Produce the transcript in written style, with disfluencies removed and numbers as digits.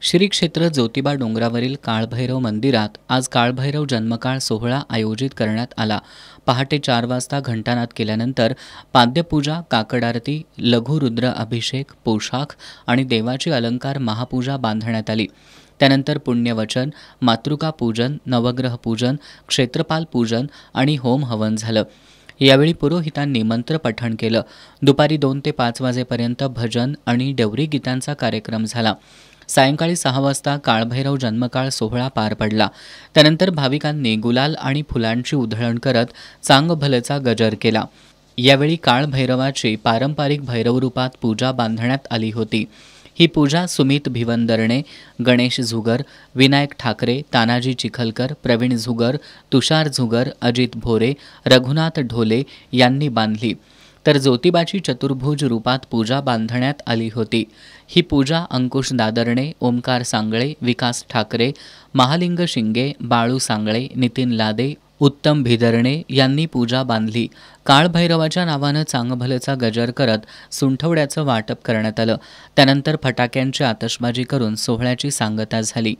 श्री क्षेत्र ज्योतिबा डोंगरावरील काळभैरव मंदिरात आज काळभैरव जन्मकाळ सोहळा आयोजित करण्यात आला। पहाटे 4 वाजता घंटानाद केल्यानंतर पाद्यपूजा, काकड आरती, लघुरुद्र अभिषेक, पोशाख आणि देवाची अलंकार महापूजा बांधण्यात आली। त्यानंतर पुण्यवचन, मातृका पूजन, नवग्रह पूजन, क्षेत्रपाल पूजन आणि होम हवन झालं। यावेळी पुरोहितांनी मंत्र पठण केलं। दुपारी 2 ते 5 वाजेपर्यंत भजन आणि डवरी गीतांचा कार्यक्रम झाला। सायंकाळी 6 वाजता काळभैरव जन्मकाळ सोहळा पार पडला। त्यानंतर भाविकांनी गुलाल आणि फुलांची उधळण करत चांगभलचा गजर केला। यावेळी काळभैरवाची पारंपरिक भैरवरूपात पूजा बांधण्यात आली होती। ही पूजा सुमित भिवंदरणे, गणेश झुगर, विनायक ठाकरे, तानाजी चिखलकर, प्रवीण झुगर, तुषार झुगर, अजित भोरे, रघुनाथ ढोले यांनी बांधली। तर ज्योतिबाची चतुर्भुज रूपात पूजा बांधण्यात आली होती। ही पूजा अंकुश दादरणे, ओमकार सांगळे, विकास ठाकरे, महालिंग शिंगे, बाळू सांगळे, नितीन लादे, उत्तम भिदरणे यांनी पूजा बांधली। काळभैरवाच्या नावानं चांगभलचा गजर करत सुंठवड्याचं वाटप करण्यात आलं। त्यानंतर फटाक्यांची आतषबाजी करून सोहळ्याची सांगता झाली।